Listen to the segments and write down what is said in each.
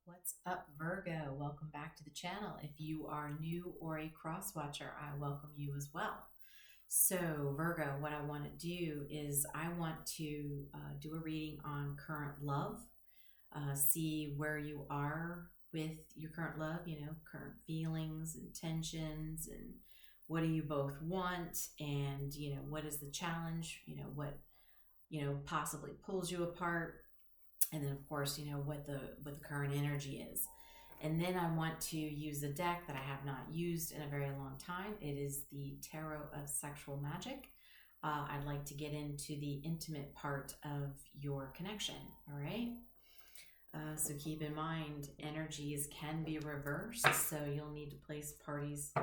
What's up, Virgo? Welcome back to the channel. If you are new or a cross watcher, I welcome you as well. So, Virgo, what I want to do is I want to do a reading on current love, see where you are with your current love, current feelings and tensions, and what do you both want, and, what is the challenge, what, possibly pulls you apart. And then, of course, what the current energy is. And then I want to use a deck that I have not used in a very long time. It is the Tarot of Sexual Magic. I'd like to get into the intimate part of your connection, all right? So keep in mind, energies can be reversed, so you'll need to place parties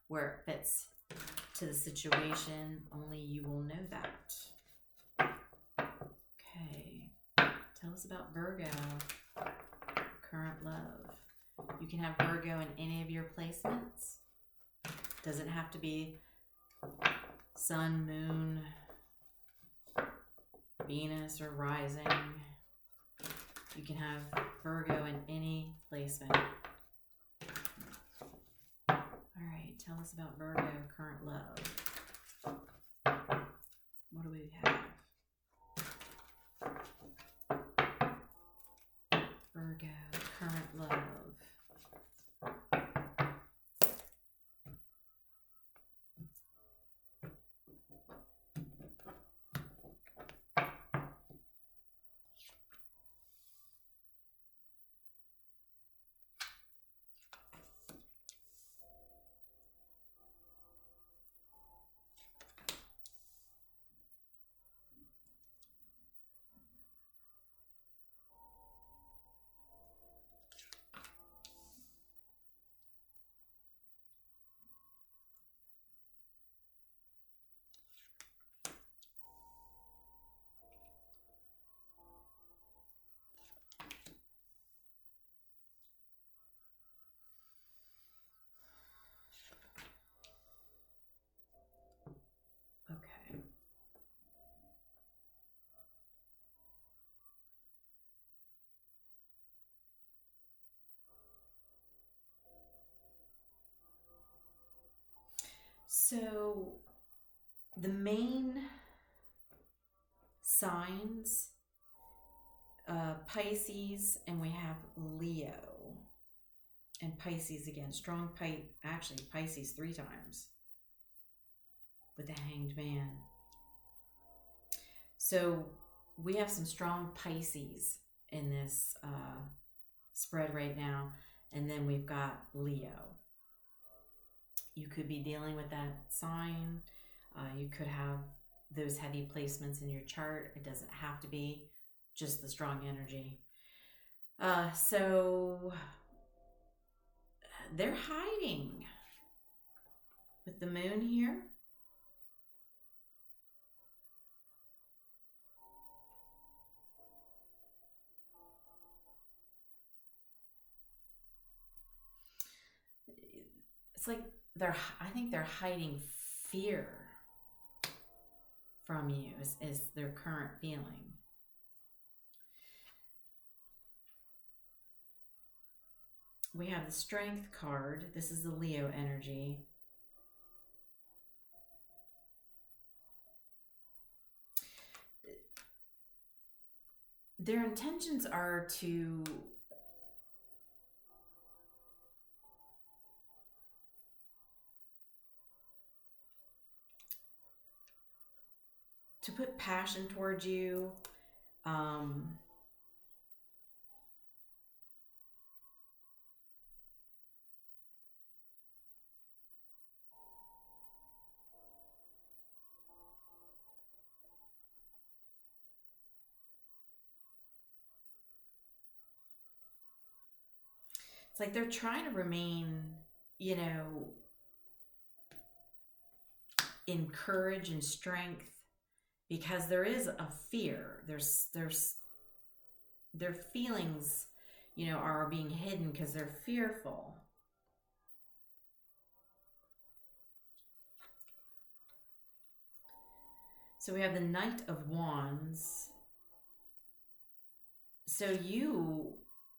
where it fits to the situation. Only you will know that. Okay. Tell us about Virgo, current love. You can have Virgo in any of your placements. Doesn't have to be sun, moon, Venus, or rising. You can have Virgo in any placement. All right, tell us about Virgo, current love. What do we have? Virgo, current love. Okay. So the main signs, Pisces, and we have Leo. And Pisces again, strong actually Pisces 3 times with the Hanged Man. So we have some strong Pisces in this spread right now. And then we've got Leo. You could be dealing with that sign. You could have those heavy placements in your chart. It doesn't have to be just the strong energy. So they're hiding with the moon here. It's like I think they're hiding fear from you is their current feeling. We have the Strength card. This is the Leo energy. Their intentions are to put passion towards you. It's like they're trying to remain, in courage and strength, because there is a fear. Their feelings, are being hidden because they're fearful. So we have the Knight of Wands. So you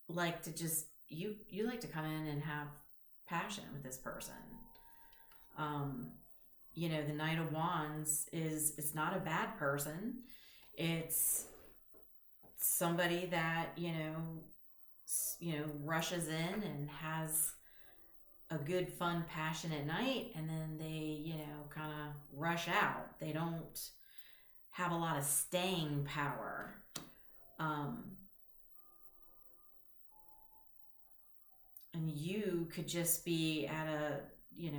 like to just, you like to come in and have passion with this person. You know, the Knight of Wands it's not a bad person. It's somebody that, rushes in and has a good, fun, passionate night, and then they, kind of rush out. They don't have a lot of staying power. And you could just be at a,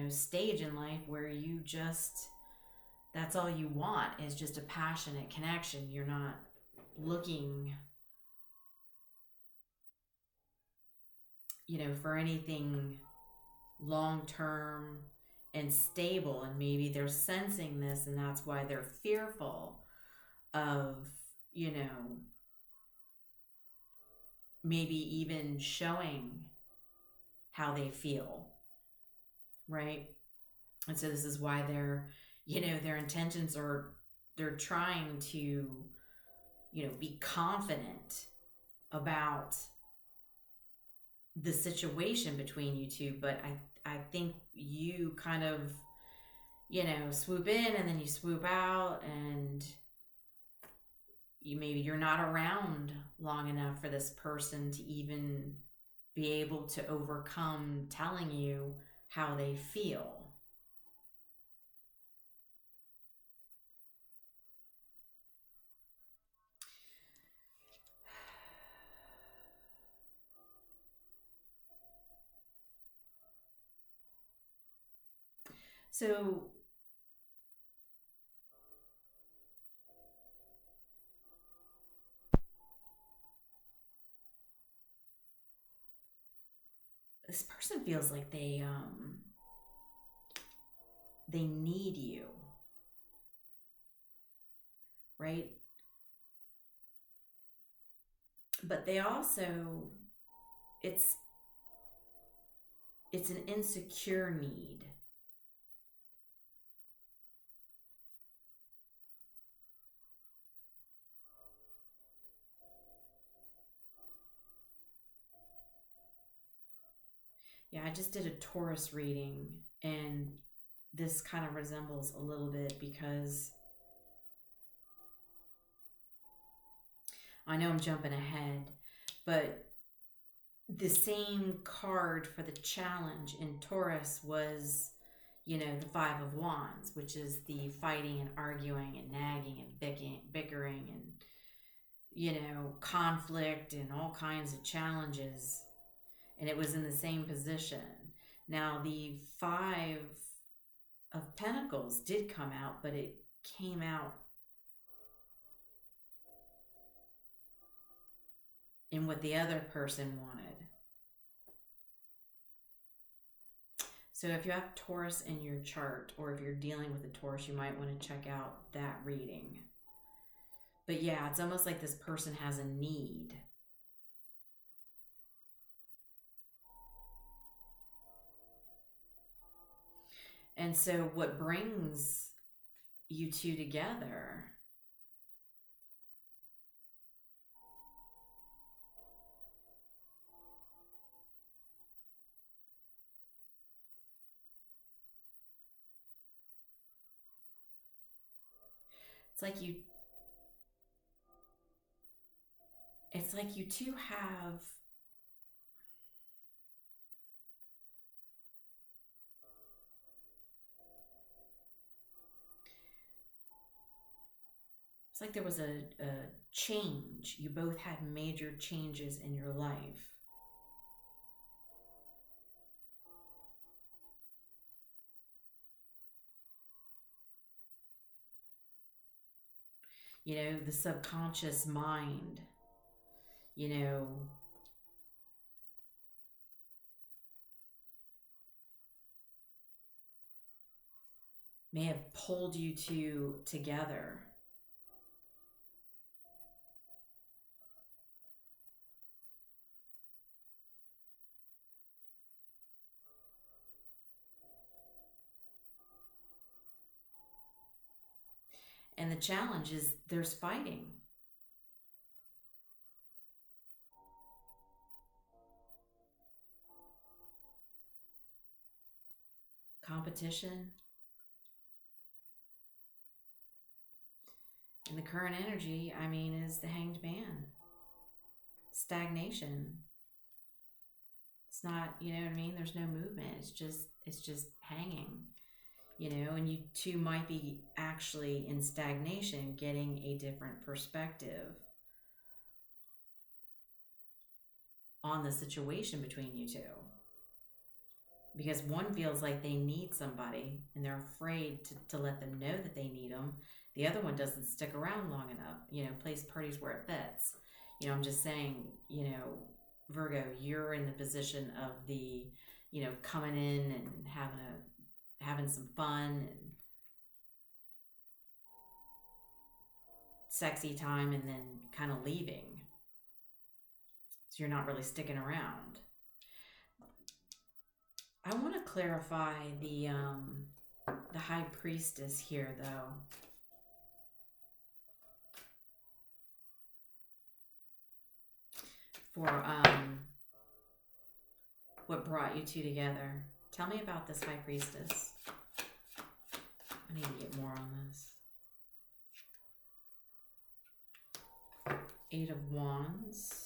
stage in life where you just, that's all you want is just a passionate connection. You're not looking, for anything long-term and stable, and maybe they're sensing this, and that's why they're fearful of, maybe even showing how they feel, right? And so this is why they're, their intentions are, they're trying to, be confident about the situation between you two, but I think you kind of, swoop in and then you swoop out, and you're not around long enough for this person to even be able to overcome telling you how they feel. So this person feels like they need you, right? But they also, it's an insecure need. Yeah, I just did a Taurus reading, and this kind of resembles a little bit, because I know I'm jumping ahead, but the same card for the challenge in Taurus was, the Five of Wands, which is the fighting and arguing and nagging and bickering and, conflict and all kinds of challenges. And it was in the same position. Now, the Five of Pentacles did come out, but it came out in what the other person wanted. So if you have Taurus in your chart, or if you're dealing with a Taurus, you might want to check out that reading. But yeah, it's almost like this person has a need. And so what brings you two together it's like you two have it's like there was a change. You both had major changes in your life. The subconscious mind, may have pulled you two together. And the challenge is there's fighting. competition. And the current energy, I mean, is the Hanged Man. Stagnation. It's not, you know what I mean? There's no movement. It's just hanging, you know, and you two might be actually in stagnation, getting a different perspective on the situation between you two. Because one feels like they need somebody and they're afraid to let them know that they need them. The other one doesn't stick around long enough, you know, plays parties where it fits. You know, I'm just saying, you know, Virgo, you're in the position of the, you know, coming in and having some fun and sexy time and then kind of leaving. So you're not really sticking around. I want to clarify the High Priestess here, though. For what brought you two together. Tell me about this High Priestess. I need to get more on this. Eight of Wands.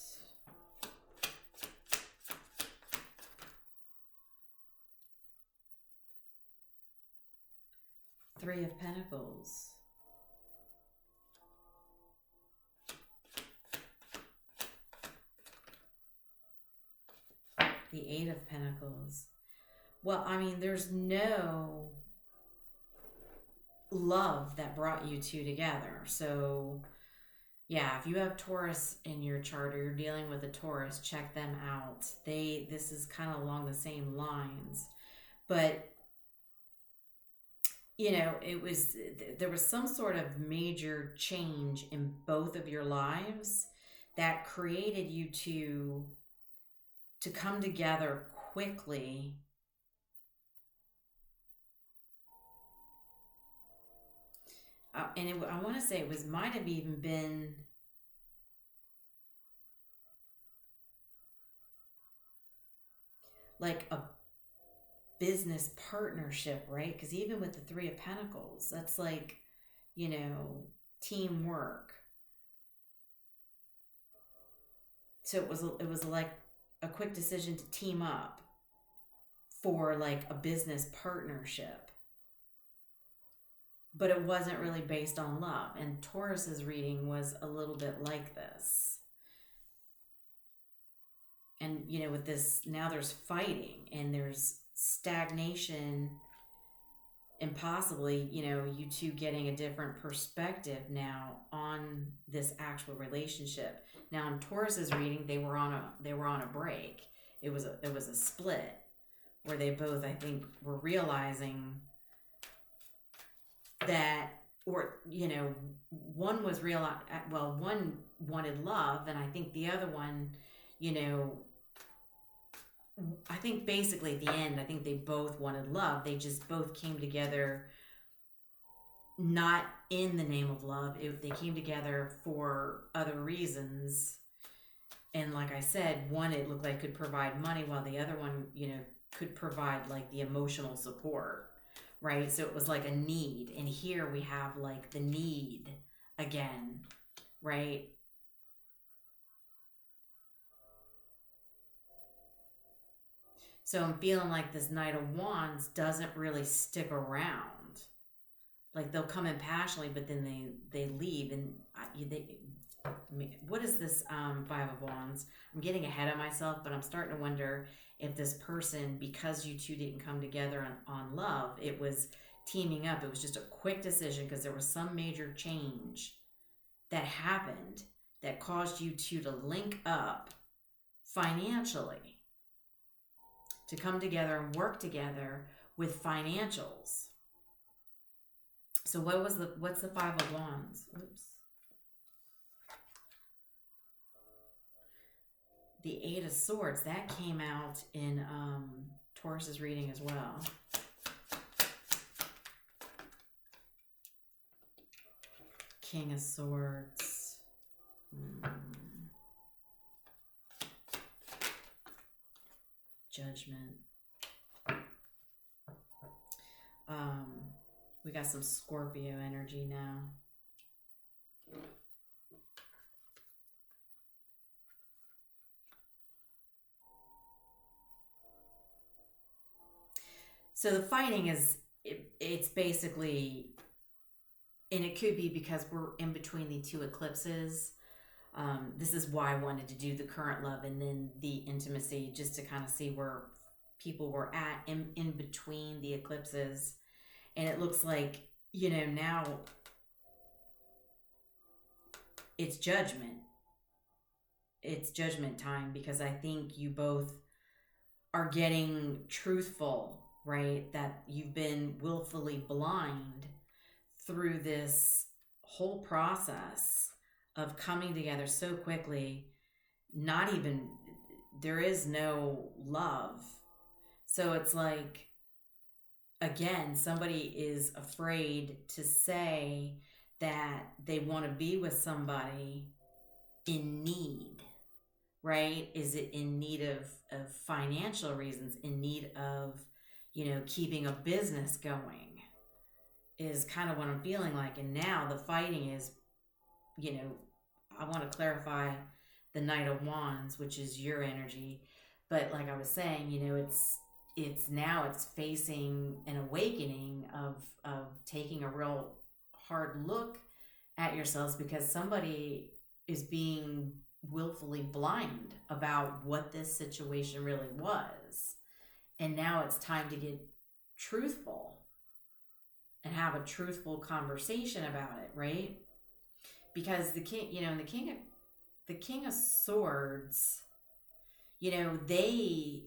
Three of Pentacles. The Eight of Pentacles. Well, I mean, there's no love that brought you two together. So, yeah, if you have Taurus in your chart or you're dealing with a Taurus, check them out. This is kind of along the same lines. But you know, there was some sort of major change in both of your lives that created you to come together quickly. And I want to say it might have even been like a business partnership, right? Because even with the Three of Pentacles, that's like, you know, teamwork. So it was like a quick decision to team up for like a business partnership. But it wasn't really based on love. And Taurus's reading was a little bit like this. And, you know, with this, now there's fighting and there's stagnation and possibly, you know, you two getting a different perspective now on this actual relationship. Now in Taurus's reading, they were on a break. It was a split where they both, I think, were realizing that, or, you know, one was one wanted love, and I think the other one, you know, I think basically at the end, I think they both wanted love. They just both came together not in the name of love. They came together for other reasons. And like I said, one, it looked like could provide money, while the other one, you know, could provide like the emotional support, right? So it was like a need. And here we have like the need again, right? So I'm feeling like this Knight of Wands doesn't really stick around. Like they'll come in passionately, but then they leave. And what is this Five of Wands? I'm getting ahead of myself, but I'm starting to wonder if this person, because you two didn't come together on love, it was teaming up. It was just a quick decision because there was some major change that happened that caused you two to link up financially, to come together and work together with financials. So what's the Five of Wands? Oops. The Eight of Swords, that came out in Taurus's reading as well. King of Swords. Judgment. We got some Scorpio energy now. So the fighting is, it's basically, and it could be because we're in between the two eclipses. This is why I wanted to do the current love and then the intimacy, just to kind of see where people were at in between the eclipses. And it looks like, you know, now it's judgment. It's judgment time, because I think you both are getting truthful, right? That you've been willfully blind through this whole process of coming together so quickly. Not even, there is no love. So it's like, again, somebody is afraid to say that they want to be with somebody in need, right? Is it in need of financial reasons, in need of, you know, keeping a business going, is kind of what I'm feeling like. And now the fighting is, you know, I want to clarify the Knight of Wands, which is your energy. But like I was saying, you know, it's now it's facing an awakening of taking a real hard look at yourselves, because somebody is being willfully blind about what this situation really was. And now it's time to get truthful and have a truthful conversation about it, right? Because the king, you know, the king of swords, you know, they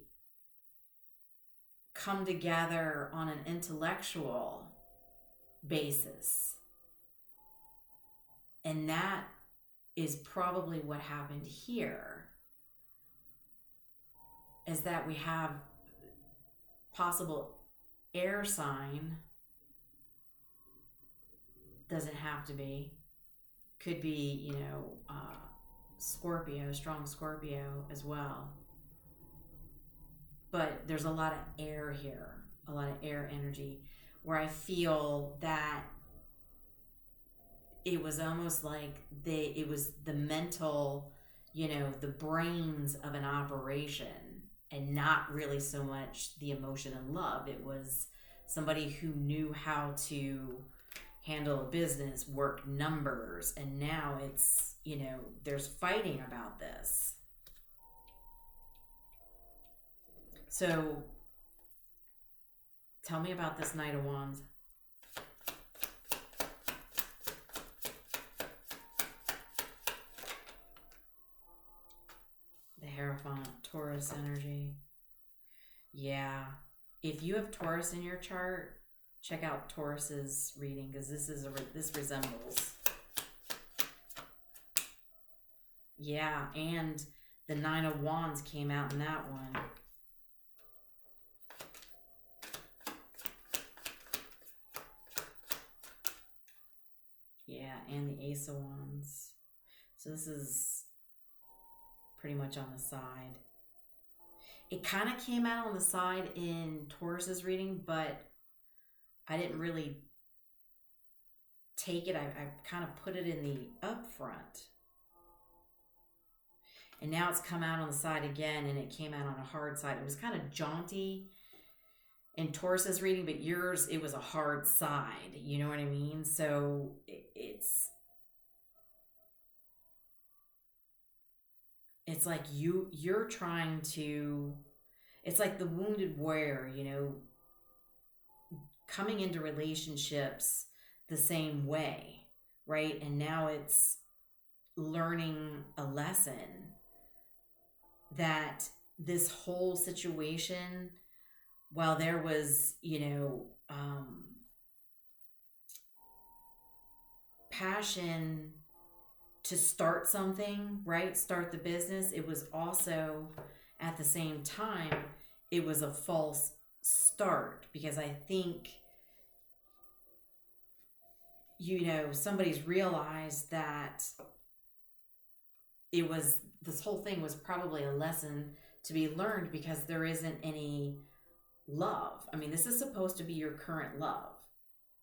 come together on an intellectual basis. And that is probably what happened here, is that we have possible air sign, doesn't have to be, could be, you know, Scorpio, strong Scorpio as well. But there's a lot of air here, a lot of air energy, where I feel that it was almost like it was the mental, you know, the brains of an operation, and not really so much the emotion and love. It was somebody who knew how to handle a business, work numbers, and now it's, you know, there's fighting about this. So tell me about this Knight of Wands. The Hierophant, Taurus energy. Yeah. If you have Taurus in your chart, check out Taurus's reading, because this resembles. Yeah, and the Nine of Wands came out in that one. Yeah, and the Ace of Wands. So this is pretty much on the side. It kind of came out on the side in Taurus's reading, but I didn't really take it. I kind of put it in the up front. And now it's come out on the side again, and it came out on a hard side. It was kind of jaunty in Taurus's reading, but yours, it was a hard side. You know what I mean? So it's like you're trying to, it's like the wounded warrior, you know, coming into relationships the same way, right? And now it's learning a lesson that this whole situation, while there was, you know, passion to start something, right? Start the business. It was also, at the same time, it was a false start, because I think, you know, somebody's realized that this whole thing was probably a lesson to be learned, because there isn't any love. I mean, this is supposed to be your current love.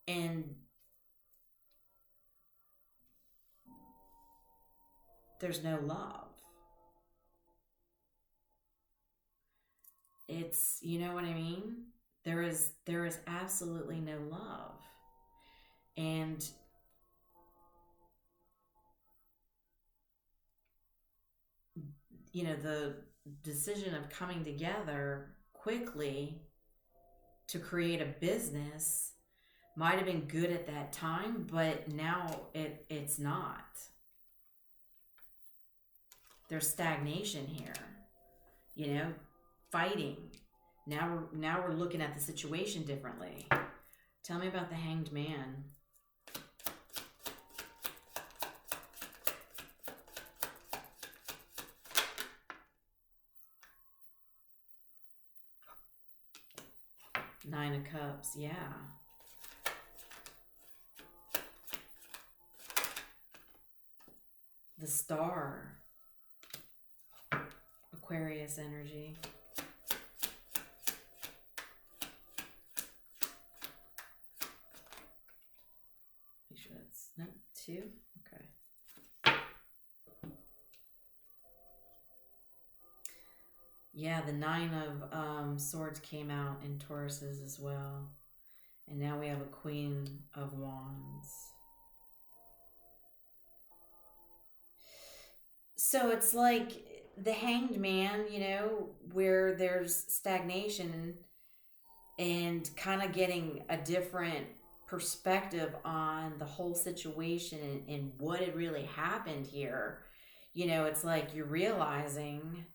And there's no love. It's, you know what I mean? There is absolutely no love. And you know, the decision of coming together quickly to create a business might have been good at that time, but now it's not. There's stagnation here, you know, fighting. Now we're looking at the situation differently. Tell me about the Hanged Man. Nine of Cups, yeah. The Star. Aquarius energy. Make sure that's, no, 2. Okay. Yeah, the 9 of Swords came out in Tauruses as well. And now we have a Queen of Wands. So it's like the Hanged Man, you know, where there's stagnation and kind of getting a different perspective on the whole situation and what had really happened here. You know, it's like you're realizing,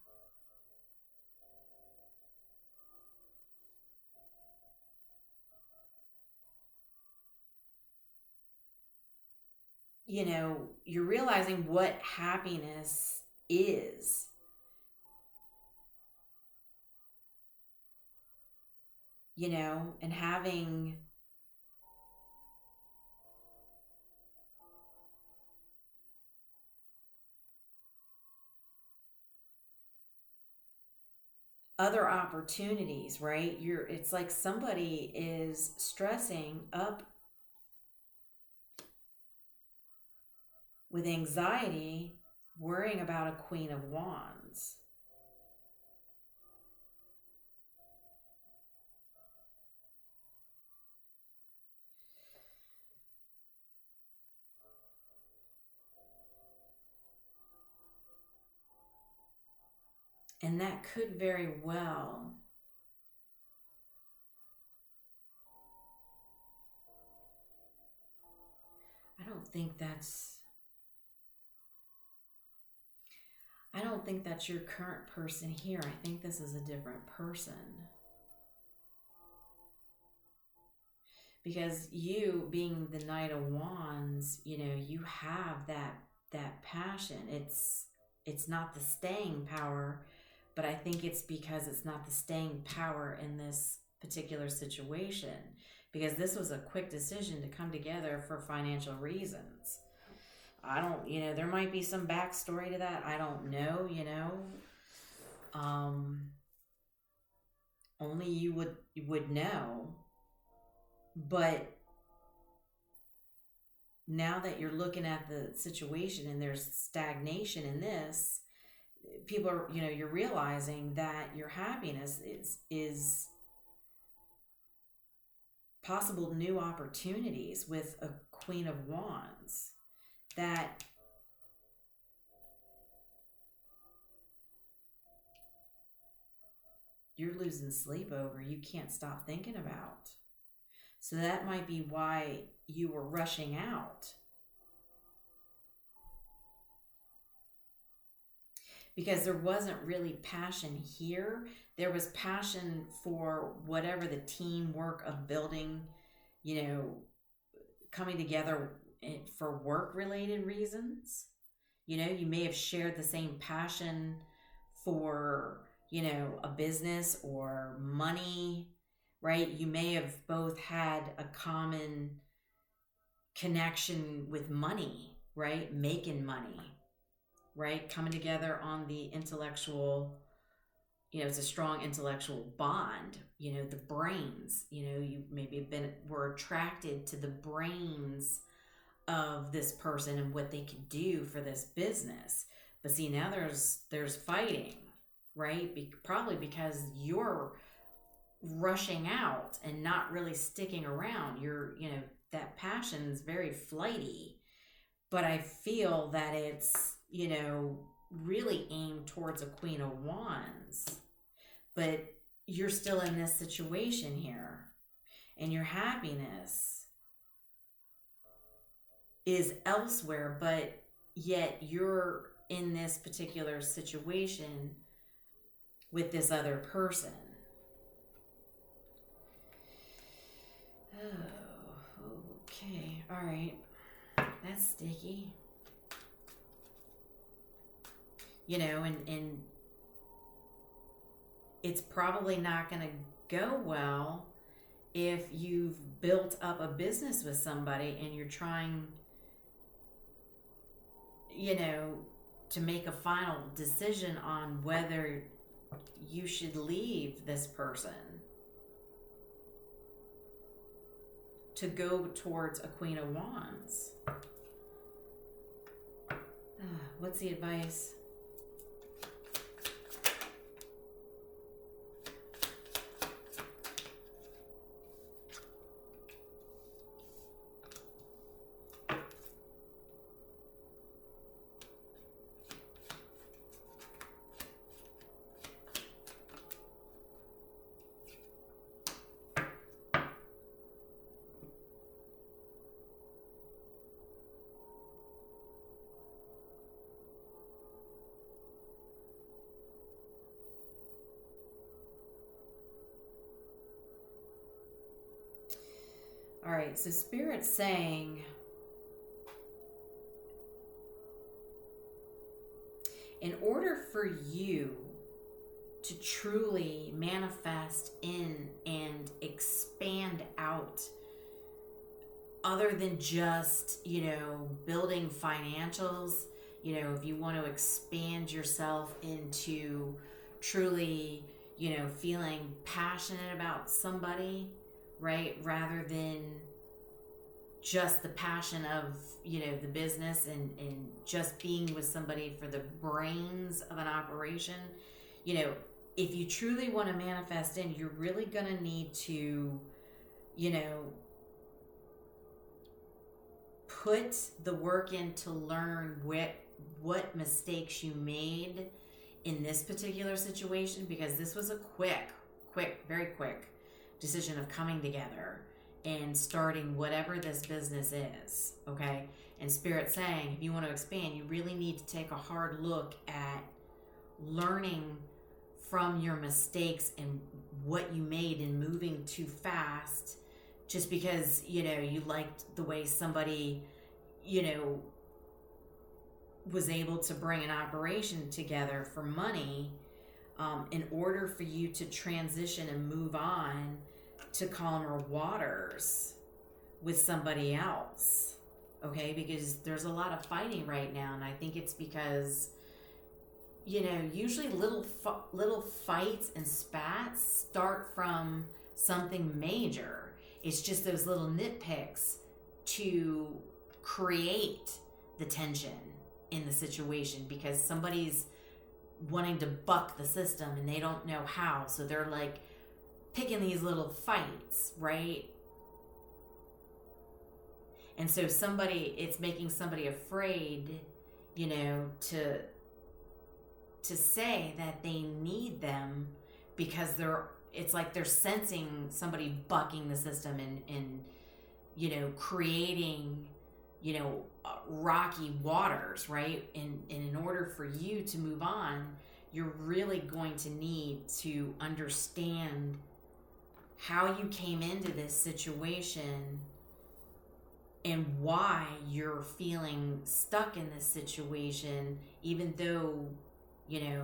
you know, you're realizing what happiness is. You know, and having other opportunities, right? It's like somebody is stressing up with anxiety, worrying about a Queen of Wands. And that could very well I don't think that's your current person here. I think this is a different person. Because you being the Knight of Wands, you know, you have that passion. It's not the staying power, but I think it's because it's not the staying power in this particular situation. Because this was a quick decision to come together for financial reasons. I don't, you know, there might be some backstory to that. I don't know, you know. Only you would know. But now that you're looking at the situation and there's stagnation in this, people are, you know, you're realizing that your happiness is possible new opportunities with a Queen of Wands that you're losing sleep over, you can't stop thinking about. So that might be why you were rushing out. Because there wasn't really passion here. There was passion for whatever the teamwork of building, you know, coming together for work-related reasons. You know, you may have shared the same passion for, you know, a business or money, right? You may have both had a common connection with money, right? Making money, right? Coming together on the intellectual it's a strong intellectual bond, the brains, you maybe were attracted to the brains of this person and what they could do for this business. But see, now there's fighting, right? Probably because you're rushing out and not really sticking around. That passion's very flighty, but I feel that it's, really aimed towards a Queen of Wands. But you're still in this situation here, and your happiness is elsewhere, but yet you're in this particular situation with this other person. Oh, okay, all right. That's sticky. And it's probably not going to go well if you've built up a business with somebody and you're trying, to make a final decision on whether you should leave this person to go towards a Queen of Wands. What's the advice? All right, so Spirit's saying, in order for you to truly manifest in and expand out, other than just, building financials, if you want to expand yourself into truly, feeling passionate about somebody, right? Rather than just the passion of, the business and just being with somebody for the brains of an operation. If you truly want to manifest in, you're really going to need to, put the work in to learn what mistakes you made in this particular situation, because this was a very quick decision of coming together and starting whatever this business is, okay? And Spirit's saying, if you want to expand, you really need to take a hard look at learning from your mistakes and what you made in moving too fast just because, you liked the way somebody, was able to bring an operation together for money, in order for you to transition and move on to calmer waters with somebody else, okay? Because there's a lot of fighting right now, and I think it's because, usually little fights and spats start from something major. It's just those little nitpicks to create the tension in the situation, because somebody's wanting to buck the system and they don't know how, so they're like picking these little fights, right? And so it's making somebody afraid, to say that they need them, because it's like they're sensing somebody bucking the system and creating, rocky waters, right? And in order for you to move on, you're really going to need to understand how you came into this situation and why you're feeling stuck in this situation, even though,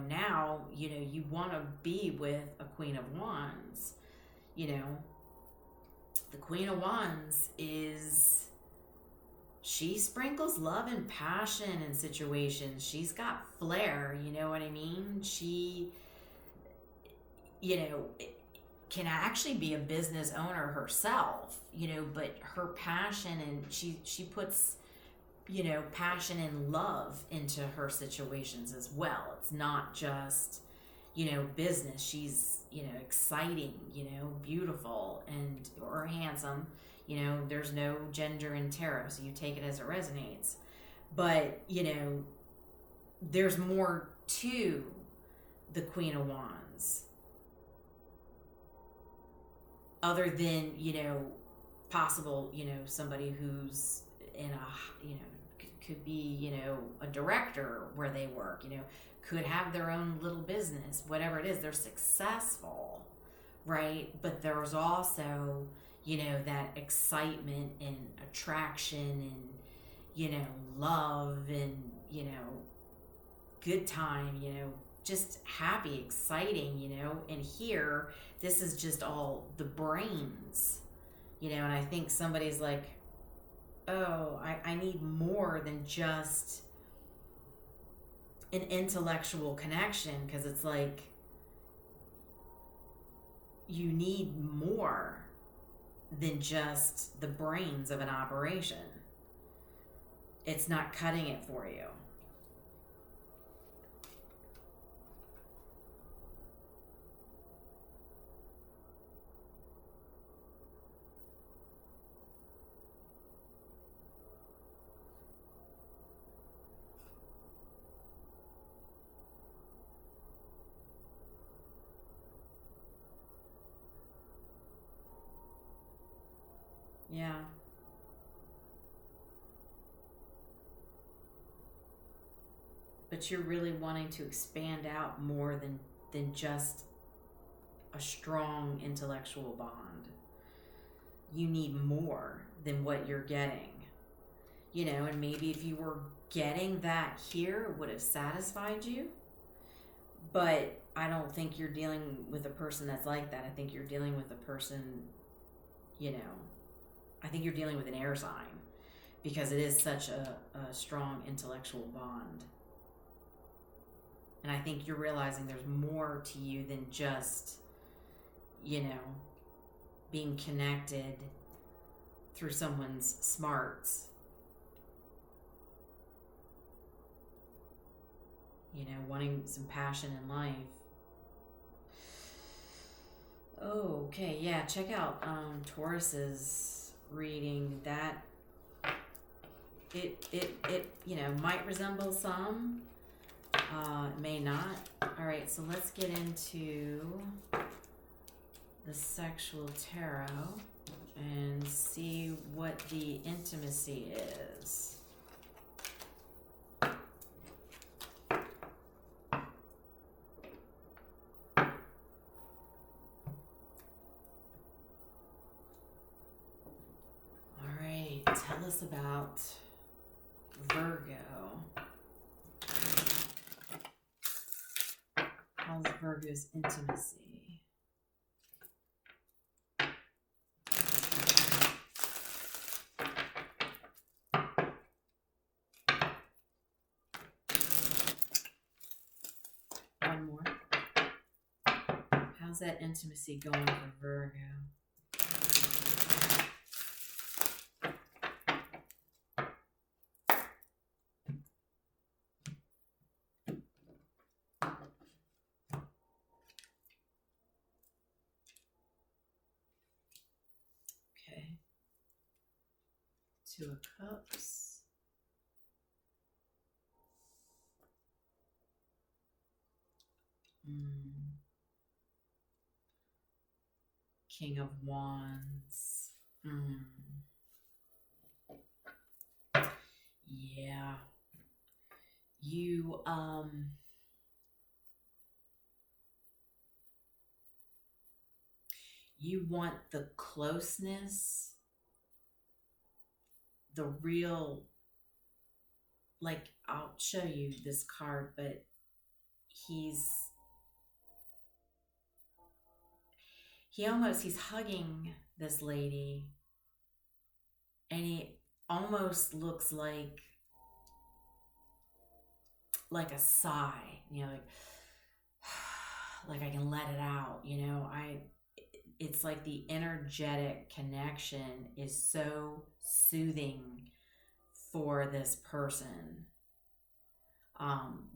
now, you want to be with a Queen of Wands. The Queen of Wands she sprinkles love and passion in situations. She's got flair, you know what I mean? you know, can actually be a business owner herself, you know, but her passion, and she puts, you know, passion and love into her situations as well. It's not just, you know, business. She's, you know, exciting, you know, beautiful, and or handsome. You know, there's no gender in tarot, so you take it as it resonates. But, you know, there's more to the Queen of Wands other than, you know, possible, you know, somebody who's in a, you know, could be, you know, a director where they work, you know, could have their own little business, whatever it is, they're successful, right? But there's also, you know, that excitement and attraction and, you know, love and, you know, good time, you know, just happy, exciting, you know. And here, this is just all the brains, you know. And I think somebody's like, oh, I need more than just an intellectual connection, because it's like you need more than just the brains of an operation. It's not cutting it for you. Yeah. But you're really wanting to expand out more than just a strong intellectual bond. You need more than what you're getting. You know, and maybe if you were getting that here, it would have satisfied you. But I don't think you're dealing with a person that's like that. I think you're dealing with a person, you know, I think you're dealing with an air sign, because it is such a strong intellectual bond. And I think you're realizing there's more to you than just, you know, being connected through someone's smarts. You know, wanting some passion in life. Oh, okay, yeah, check out Taurus's reading. That it you know, might resemble some, may not. All right, so let's get into the sexual tarot and see what the intimacy is. Tell us about Virgo. How's Virgo's intimacy? One more. How's that intimacy going for Virgo? Two of Cups. King of Wands. Yeah. You, you want the closeness, the real, like, I'll show you this card, but he's hugging this lady, and he almost looks like a sigh, you know, like I can let it out, you it's like the energetic connection is so soothing for this person.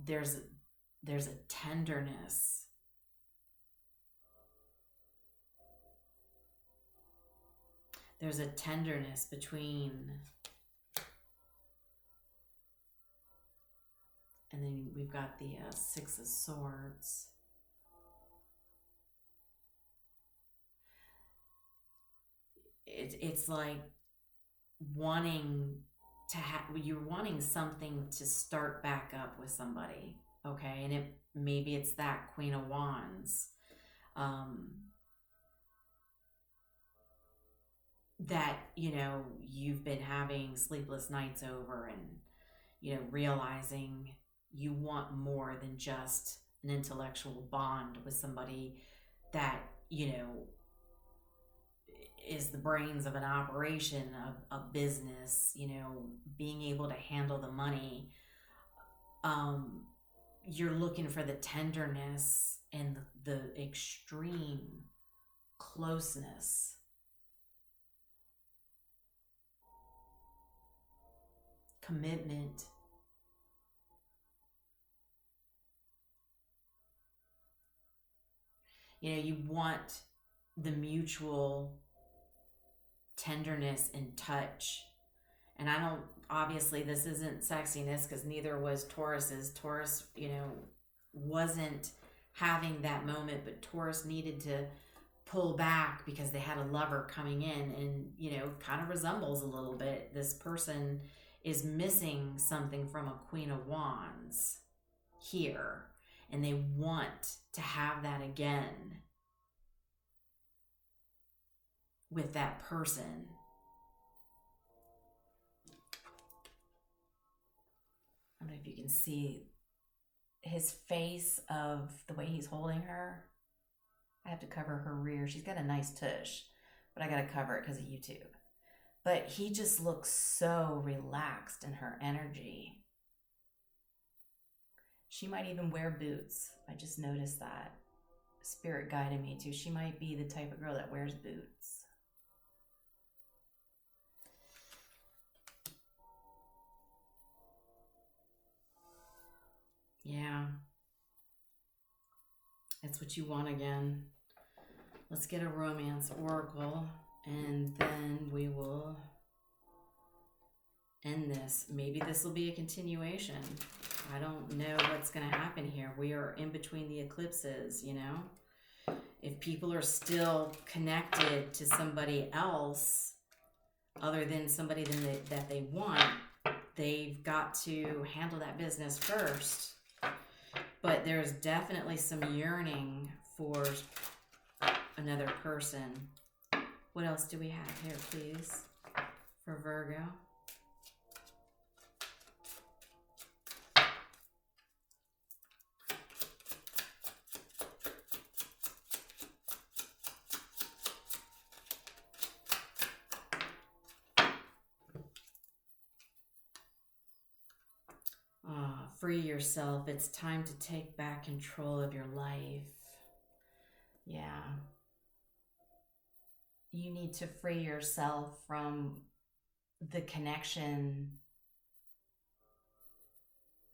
There's a tenderness. There's a tenderness between, and then we've got the Six of Swords. It's like wanting to you're wanting something to start back up with somebody, okay? And maybe it's that Queen of Wands, that, you know, you've been having sleepless nights over, and, you know, realizing you want more than just an intellectual bond with somebody that, you know, is the brains of an operation, a business, you know, being able to handle the money. You're looking for the tenderness and the extreme closeness. Commitment. You know, you want the mutual tenderness and touch. And I don't, obviously this isn't sexiness, because neither was Taurus's. Taurus, you know, wasn't having that moment, but Taurus needed to pull back because they had a lover coming in, and, you know, kind of resembles a little bit. This person is missing something from a Queen of Wands here, and they want to have that again with that person. I don't know if you can see his face of the way he's holding her. I have to cover her rear. She's got a nice tush, but I got to cover it because of YouTube. But he just looks so relaxed in her energy. She might even wear boots. I just noticed that. Spirit guided me to. She might be the type of girl that wears boots. Yeah. It's what you want again. Let's get a romance oracle, and then we will end this. Maybe this will be a continuation. I don't know what's going to happen here. We are in between the eclipses, you know. If people are still connected to somebody else other than somebody that they want, they've got to handle that business first. But there's definitely some yearning for another person. What else do we have here, please, for Virgo? Free yourself. It's time to take back control of your life. Yeah. You need to free yourself from the connection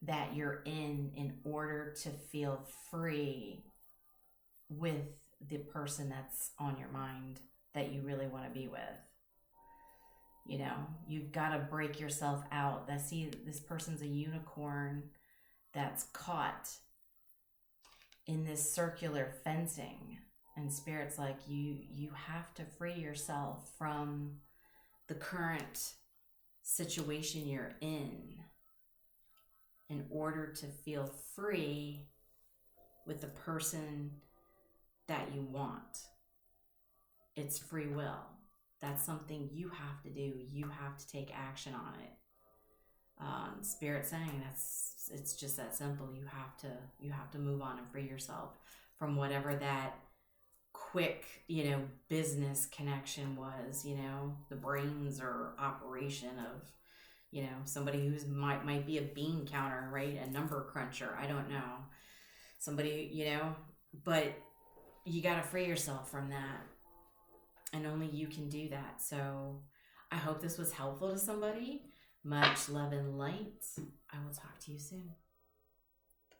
that you're in order to feel free with the person that's on your mind that you really want to be with. You know, you've got to break yourself out. See, this person's a unicorn that's caught in this circular fencing, and Spirit's like, you have to free yourself from the current situation you're in order to feel free with the person that you want. It's free will. That's something you have to do. You have to take action on it. Spirit saying it's just that simple. You have to move on and free yourself from whatever that quick, you know, business connection was, you know, the brains or operation of, you know, somebody who's might be a bean counter, right? A number cruncher. I don't know. Somebody, you know, but you got to free yourself from that. can do that. So I hope this was helpful to somebody. Much love and light. I will talk to you soon.